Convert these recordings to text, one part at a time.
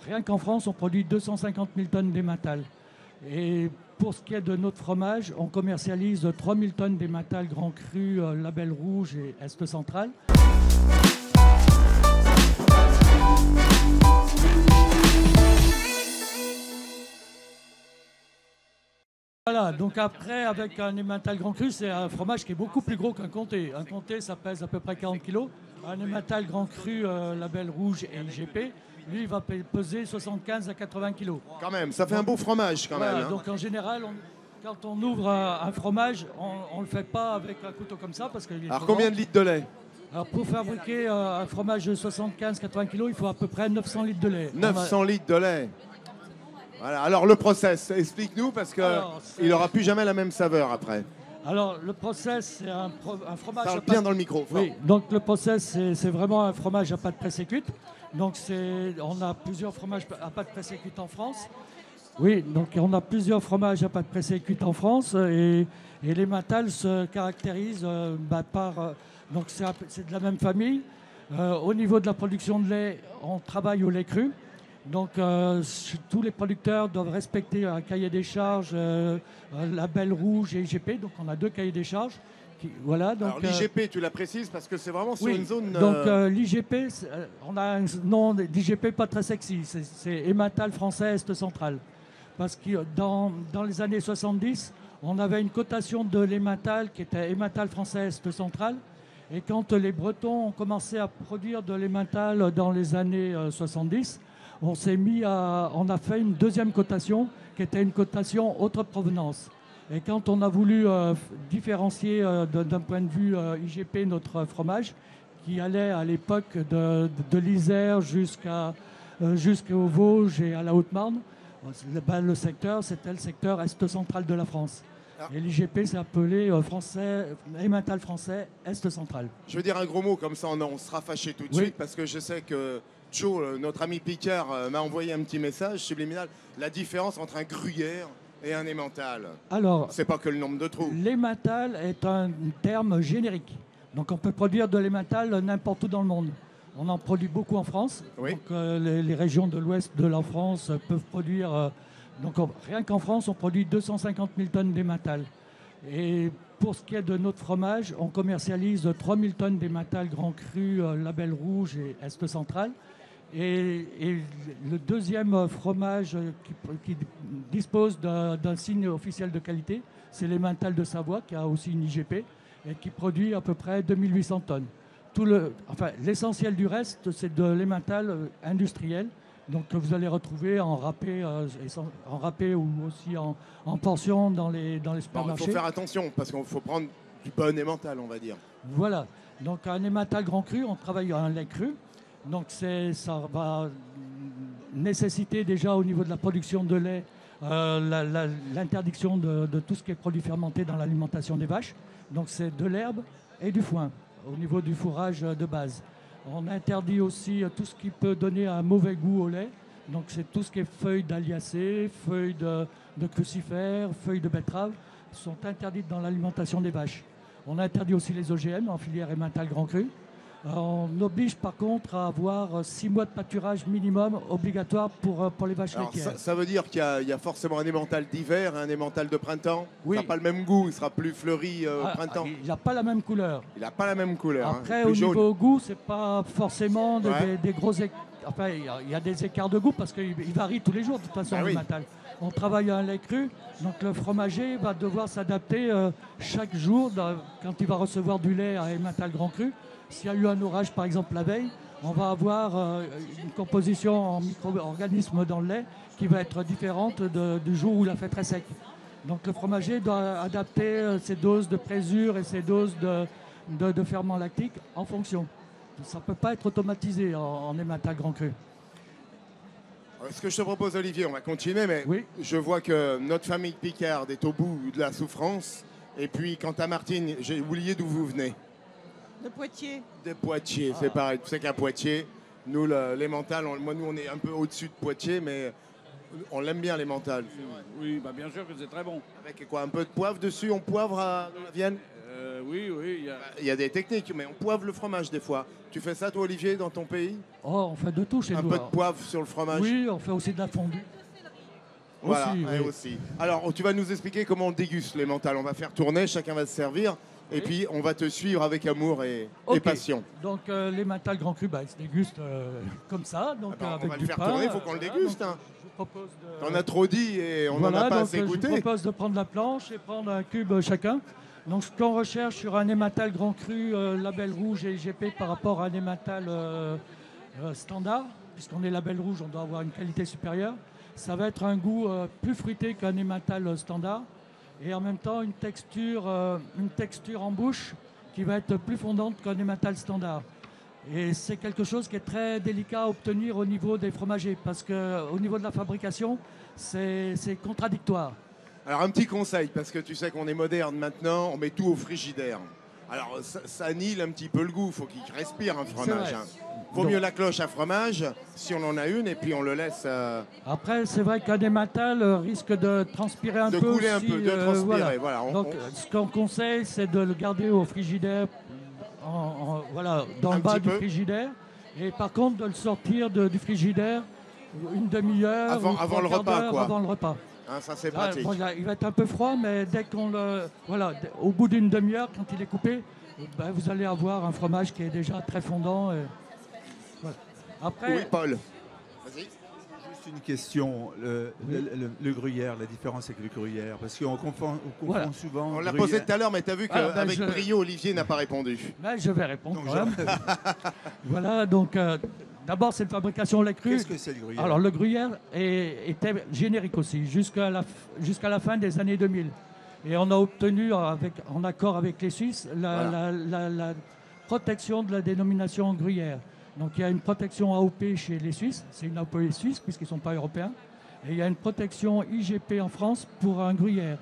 rien qu'en France, on produit 250 000 tonnes d'Emmental. Et pour ce qui est de notre fromage, on commercialise 3 000 tonnes d'Emmental Grand Cru, Label Rouge et Est Central. Voilà, donc après, avec un Emmental Grand Cru, c'est un fromage qui est beaucoup plus gros qu'un comté. Un comté, ça pèse à peu près 40 kg. Un Emmental Grand Cru, Label Rouge et IGP, lui, il va peser 75 à 80 kg. Quand même, ça fait un beau fromage quand Voilà, même. Hein. donc en général, quand on ouvre un fromage, on ne le fait pas avec un couteau comme ça. Parce qu'il est Alors combien de litres de lait? Alors pour fabriquer un fromage de 75-80 kg, il faut à peu près 900 litres de lait. 900 litres de lait. Voilà, alors le process, explique-nous parce qu'il n'aura plus jamais la même saveur après. Alors le process, c'est un fromage Parle à bien pâte... dans le micro. Fort. Oui, donc le process, c'est vraiment un fromage à pâte pressée cuite. Donc on a plusieurs fromages à pâte pressée cuite en France. Oui, donc on a plusieurs fromages à pâte pressée cuite en France et l'Emmental se caractérise par... donc c'est de la même famille. Au niveau de la production de lait, on travaille au lait cru. Donc tous les producteurs doivent respecter un cahier des charges, Label Rouge et IGP. Donc on a 2 cahiers des charges. Voilà, donc, alors l'IGP, tu la précises parce que c'est vraiment sur oui, une zone... donc l'IGP, on a un nom d'IGP pas très sexy. C'est Emmental français Est Central. Parce que dans les années 70, on avait une cotation de l'Emmental qui était Emmental français Est Central. Et quand les Bretons ont commencé à produire de l'Emmental dans les années 70, on a fait une deuxième cotation qui était une cotation autre provenance. Et quand on a voulu différencier d'un point de vue IGP notre fromage, qui allait à l'époque de l'Isère jusqu'aux Vosges et à la Haute-Marne, le secteur, c'était le secteur Est central de la France. Et l'IGP s'est appelé Emmental français Est central. Je veux dire un gros mot comme ça, on sera fâché tout de suite parce que je sais que Joe, notre ami Picard, m'a envoyé un petit message subliminal. La différence entre un gruyère et un Emmental. Alors, c'est pas que le nombre de trous. L'Emmental est un terme générique. Donc on peut produire de l'Emmental n'importe où dans le monde. On en produit beaucoup en France. Oui. Donc les régions de l'ouest de la France peuvent produire... rien qu'en France, on produit 250 000 tonnes d'Emmental. Et pour ce qui est de notre fromage, on commercialise 3 000 tonnes d'Emmental Grand Cru, Label Rouge et Est Central. Et le deuxième fromage qui dispose d'un signe officiel de qualité, c'est l'Emmental de Savoie, qui a aussi une IGP, et qui produit à peu près 2800 tonnes. L'essentiel du reste, c'est de l'Emmental industriel, donc que vous allez retrouver en râpé ou aussi en portion dans les supermarchés. Il faut faire attention, parce qu'il faut prendre du bon Emmental, on va dire. Voilà, donc un Emmental Grand Cru, on travaille un lait cru. Donc ça va nécessiter déjà au niveau de la production de lait l'interdiction de tout ce qui est produit fermenté dans l'alimentation des vaches. Donc c'est de l'herbe et du foin au niveau du fourrage de base. On interdit aussi tout ce qui peut donner un mauvais goût au lait. Donc c'est tout ce qui est feuilles d'aliacées, feuilles de crucifères, feuilles de betterave sont interdites dans l'alimentation des vaches. On interdit aussi les OGM en filière Emmental Grand Cru. On oblige par contre à avoir 6 mois de pâturage minimum obligatoire pour les vaches laitières. Ça veut dire qu'il y a forcément un Emmental d'hiver et un Emmental de printemps. Oui. Il n'a pas le même goût, il sera plus fleuri au printemps. Il n'a pas la même couleur. Il n'a pas la même couleur. Après, au niveau goût, c'est pas forcément des gros écarts. Enfin, il y a des écarts de goût parce qu'il varie tous les jours de toute façon l'Emmental. On travaille un lait cru, donc le fromager va devoir s'adapter chaque jour quand il va recevoir du lait à Emmental Grand Cru. S'il y a eu un orage, par exemple, la veille, on va avoir une composition en micro-organismes dans le lait qui va être différente du jour où il a fait très sec. Donc le fromager doit adapter ses doses de présure et ses doses de ferment lactique en fonction. Ça ne peut pas être automatisé en Emmental Grand Cru. Ce que je te propose, Olivier, on va continuer, mais je vois que notre famille Picard est au bout de la souffrance. Et puis, quant à Martine, j'ai oublié d'où vous venez. De Poitiers. De Poitiers, c'est pareil. Tu sais qu'à Poitiers, nous, l'Emmental, nous, on est un peu au-dessus de Poitiers, mais on l'aime bien, l'Emmental. Oui, bah bien sûr que c'est très bon. Avec quoi, un peu de poivre dessus? On poivre dans la Vienne? Oui. Il y a des techniques, mais on poivre le fromage des fois. Tu fais ça, toi, Olivier, dans ton pays? Oh, on fait de tout chez nous. Un peu de poivre sur le fromage? Oui, on fait aussi de la fondue. Voilà, aussi. Alors, tu vas nous expliquer comment on déguste l'emmental. On va faire tourner, chacun va se servir. Et puis, on va te suivre avec amour et passion. Donc, l'emmental grand cru, il se déguste comme ça. Donc, on va le faire tourner, il faut qu'on le déguste. Donc, je vous propose T'en as trop dit et on n'en a pas assez goûté. Je vous propose de prendre la planche et prendre un cube chacun. Donc, ce qu'on recherche sur un emmental grand cru, label rouge et IGP par rapport à un emmental standard, puisqu'on est label rouge, on doit avoir une qualité supérieure. Ça va être un goût plus fruité qu'un emmental standard. Et en même temps une texture en bouche qui va être plus fondante qu'un emmental standard. Et c'est quelque chose qui est très délicat à obtenir au niveau des fromagers parce qu'au niveau de la fabrication, c'est contradictoire. Alors un petit conseil, parce que tu sais qu'on est moderne maintenant, on met tout au frigidaire. Alors ça annule un petit peu le goût, il faut qu'il respire un fromage. Vaut mieux la cloche à fromage, si on en a une, et puis on le laisse... Après, c'est vrai qu'un emmental risque de transpirer un peu. De couler un peu, de transpirer, voilà. Donc, ce qu'on conseille, c'est de le garder au frigidaire, dans le bas du frigidaire. Et par contre, de le sortir du frigidaire une demi-heure avant le repas, quoi. Avant le repas. Hein, ça, c'est pratique. Il va être un peu froid, mais dès qu'on le... au bout d'une demi-heure, quand il est coupé, vous allez avoir un fromage qui est déjà très fondant. Après, oui, Paul. Vas-y. Juste une question. Le gruyère, la différence avec le gruyère, parce qu'on confond souvent. On l'a posé tout à l'heure, mais tu as vu qu'avec brio, Olivier n'a pas répondu. Je vais répondre quand même. Voilà, donc d'abord, c'est une fabrication au lait cru. Qu'est-ce que c'est le gruyère? Alors, le gruyère était générique aussi, jusqu'à la fin des années 2000. Et on a obtenu, en accord avec les Suisses, la protection de la dénomination gruyère. Donc il y a une protection AOP chez les Suisses, c'est une AOP suisse puisqu'ils ne sont pas européens. Et il y a une protection IGP en France pour un gruyère.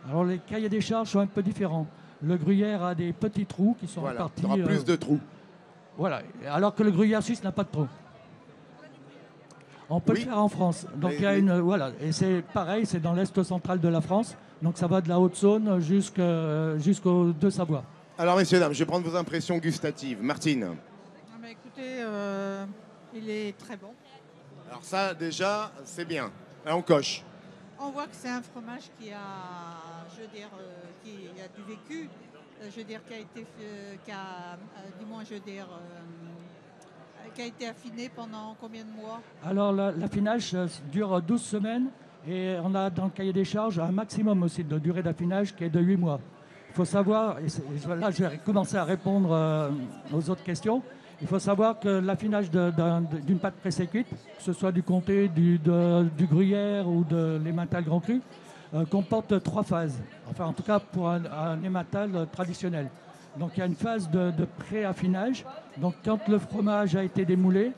Alors les cahiers des charges sont un peu différents. Le gruyère a des petits trous qui sont répartis. Il y aura plus de trous. Voilà, alors que le gruyère suisse n'a pas de trous. On peut le faire en France. Donc il y a et c'est pareil, c'est dans l'est central de la France. Donc ça va de la Haute-Saône jusqu'aux Deux-Savoie. Alors messieurs, dames, je vais prendre vos impressions gustatives. Martine. Écoutez, il est très bon. Alors ça, déjà, c'est bien. Là, on coche. On voit que c'est un fromage qui a du vécu, qui a été affiné pendant combien de mois? Alors, l'affinage dure 12 semaines et on a dans le cahier des charges un maximum aussi de durée d'affinage qui est de 8 mois. Il faut savoir, et là je vais commencer à répondre aux autres questions. Il faut savoir que l'affinage d'une pâte pressée cuite, que ce soit du comté, du gruyère ou de l'emmental grand cru, comporte 3 phases. Enfin, en tout cas, pour un emmental traditionnel. Donc, il y a une phase de pré-affinage. Donc, quand le fromage a été démoulé,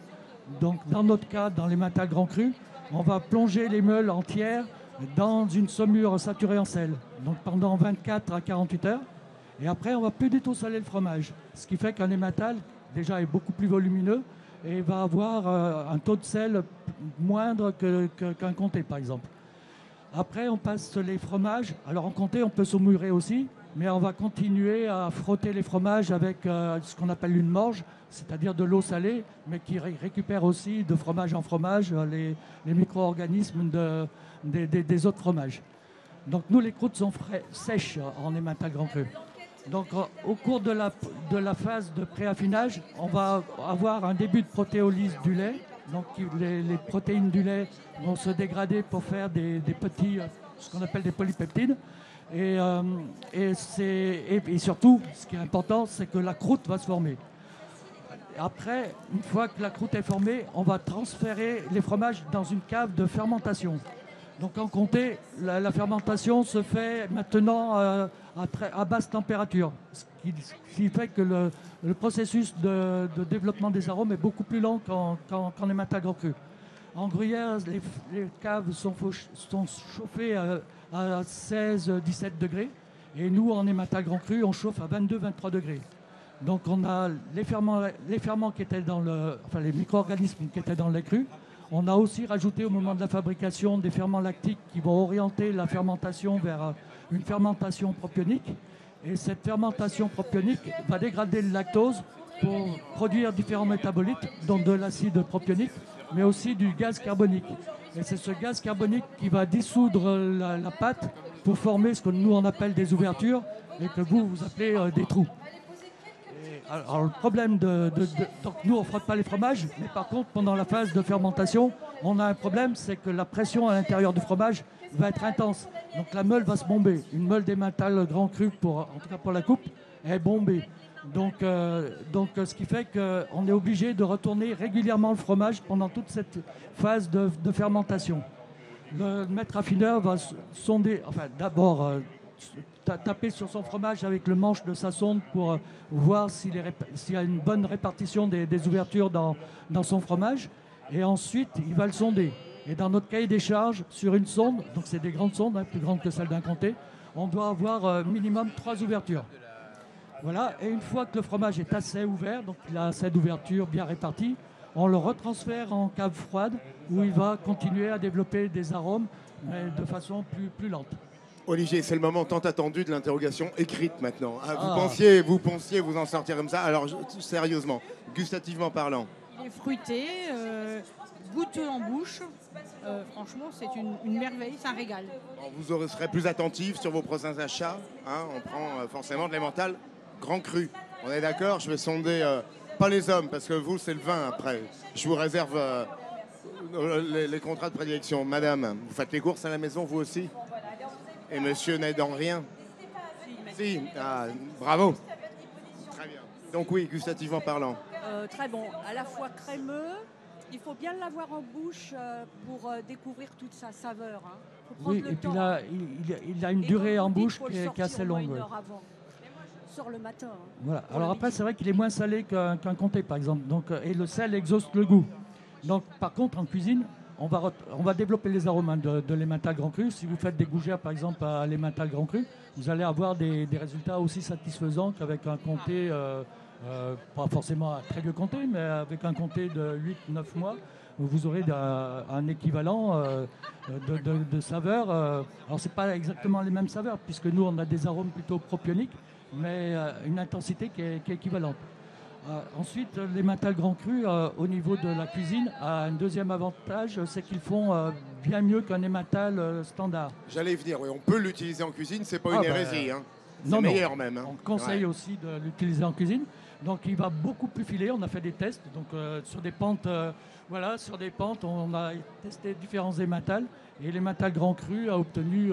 donc dans notre cas, dans l'emmental grand cru, on va plonger les meules entières dans une saumure saturée en sel. Donc, pendant 24 à 48 heures. Et après, on ne va plus du tout saler le fromage. Ce qui fait qu'un emmental déjà est beaucoup plus volumineux et va avoir un taux de sel moindre qu'un comté, par exemple. Après, on passe les fromages. Alors, en comté, on peut saumurer aussi, mais on va continuer à frotter les fromages avec ce qu'on appelle une morge, c'est-à-dire de l'eau salée, mais qui récupère aussi de fromage en fromage les micro-organismes des autres fromages. Donc, nous, les croûtes sont sèches en emmental grand cru. Donc, au cours de la phase de préaffinage, on va avoir un début de protéolyse du lait. Donc, les protéines du lait vont se dégrader pour faire des petits, ce qu'on appelle des polypeptides. Et surtout, ce qui est important, c'est que la croûte va se former. Après, une fois que la croûte est formée, on va transférer les fromages dans une cave de fermentation. Donc en comté, la fermentation se fait maintenant à basse température, ce qui fait que le processus de développement des arômes est beaucoup plus lent qu'en emmental grand cru. En gruyère, les caves sont chauffées à 16-17 degrés, et nous, en emmental grand cru, on chauffe à 22-23 degrés. Donc on a les ferments qui étaient les micro-organismes qui étaient dans le lait cru. On a aussi rajouté au moment de la fabrication des ferments lactiques qui vont orienter la fermentation vers une fermentation propionique Et cette fermentation propionique va dégrader le lactose pour produire différents métabolites, dont de l'acide propionique, mais aussi du gaz carbonique. Et c'est ce gaz carbonique qui va dissoudre la pâte pour former ce que nous on appelle des ouvertures et que vous appelez des trous. Alors le problème donc nous on ne frotte pas les fromages, mais par contre pendant la phase de fermentation, on a un problème, c'est que la pression à l'intérieur du fromage va être intense. Donc la meule va se bomber. Une meule d'emmental grand cru, en tout cas pour la coupe, est bombée. Donc ce qui fait qu'on est obligé de retourner régulièrement le fromage pendant toute cette phase de fermentation. Le maître affineur va sonder, enfin d'abord taper sur son fromage avec le manche de sa sonde pour voir s'il y a une bonne répartition des ouvertures dans son fromage. Et ensuite, il va le sonder. Et dans notre cahier des charges, sur une sonde, donc c'est des grandes sondes, plus grandes que celles d'un comté, on doit avoir minimum 3 ouvertures. Voilà, et une fois que le fromage est assez ouvert, donc il a assez d'ouvertures bien réparties, on le retransfère en cave froide où il va continuer à développer des arômes, mais de façon plus lente. Olivier, c'est le moment tant attendu de l'interrogation écrite maintenant. Vous pensiez vous en sortir comme ça? Alors, sérieusement, gustativement parlant. Il est fruité, goûteux en bouche. Franchement, c'est une merveille, c'est un régal. Alors, vous serez plus attentif sur vos prochains achats. On prend forcément de l'emmental grand cru. On est d'accord? Je vais sonder, pas les hommes, parce que vous, c'est le vin après. Je vous réserve les contrats de prédilection. Madame, vous faites les courses à la maison, vous aussi? Et monsieur n'aide en rien? Si, bravo. Très bien. Donc oui, gustativement parlant. Très bon, à la fois crémeux. Il faut bien l'avoir en bouche pour découvrir toute sa saveur. Oui, et puis là, il a une durée en bouche qui est assez longue. Une heure avant. Sort le matin. Voilà. Alors après, c'est vrai qu'il est moins salé qu'un comté, par exemple. Donc, et le sel exauce le goût. Donc, par contre, en cuisine, on va développer les arômes de l'emmental grand cru. Si vous faites des gougères, par exemple, à l'emmental grand cru, vous allez avoir des résultats aussi satisfaisants qu'avec un comté, pas forcément un très vieux comté, mais avec un comté de 8-9 mois, vous aurez un équivalent de saveurs. Alors, ce n'est pas exactement les mêmes saveurs, puisque nous, on a des arômes plutôt propioniques, mais une intensité qui est équivalente. Ensuite, l'emmental grand cru, au niveau de la cuisine, a un deuxième avantage, c'est qu'ils font bien mieux qu'un emmental standard. J'allais venir, oui, on peut l'utiliser en cuisine, c'est pas une hérésie. C'est meilleur même. On conseille aussi de l'utiliser en cuisine. Donc il va beaucoup plus filer, on a fait des tests. Donc sur des pentes, on a testé différents emmentals. Et l'emmental grand cru a obtenu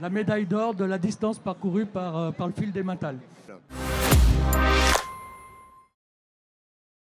la médaille d'or de la distance parcourue par le fil d'emmental.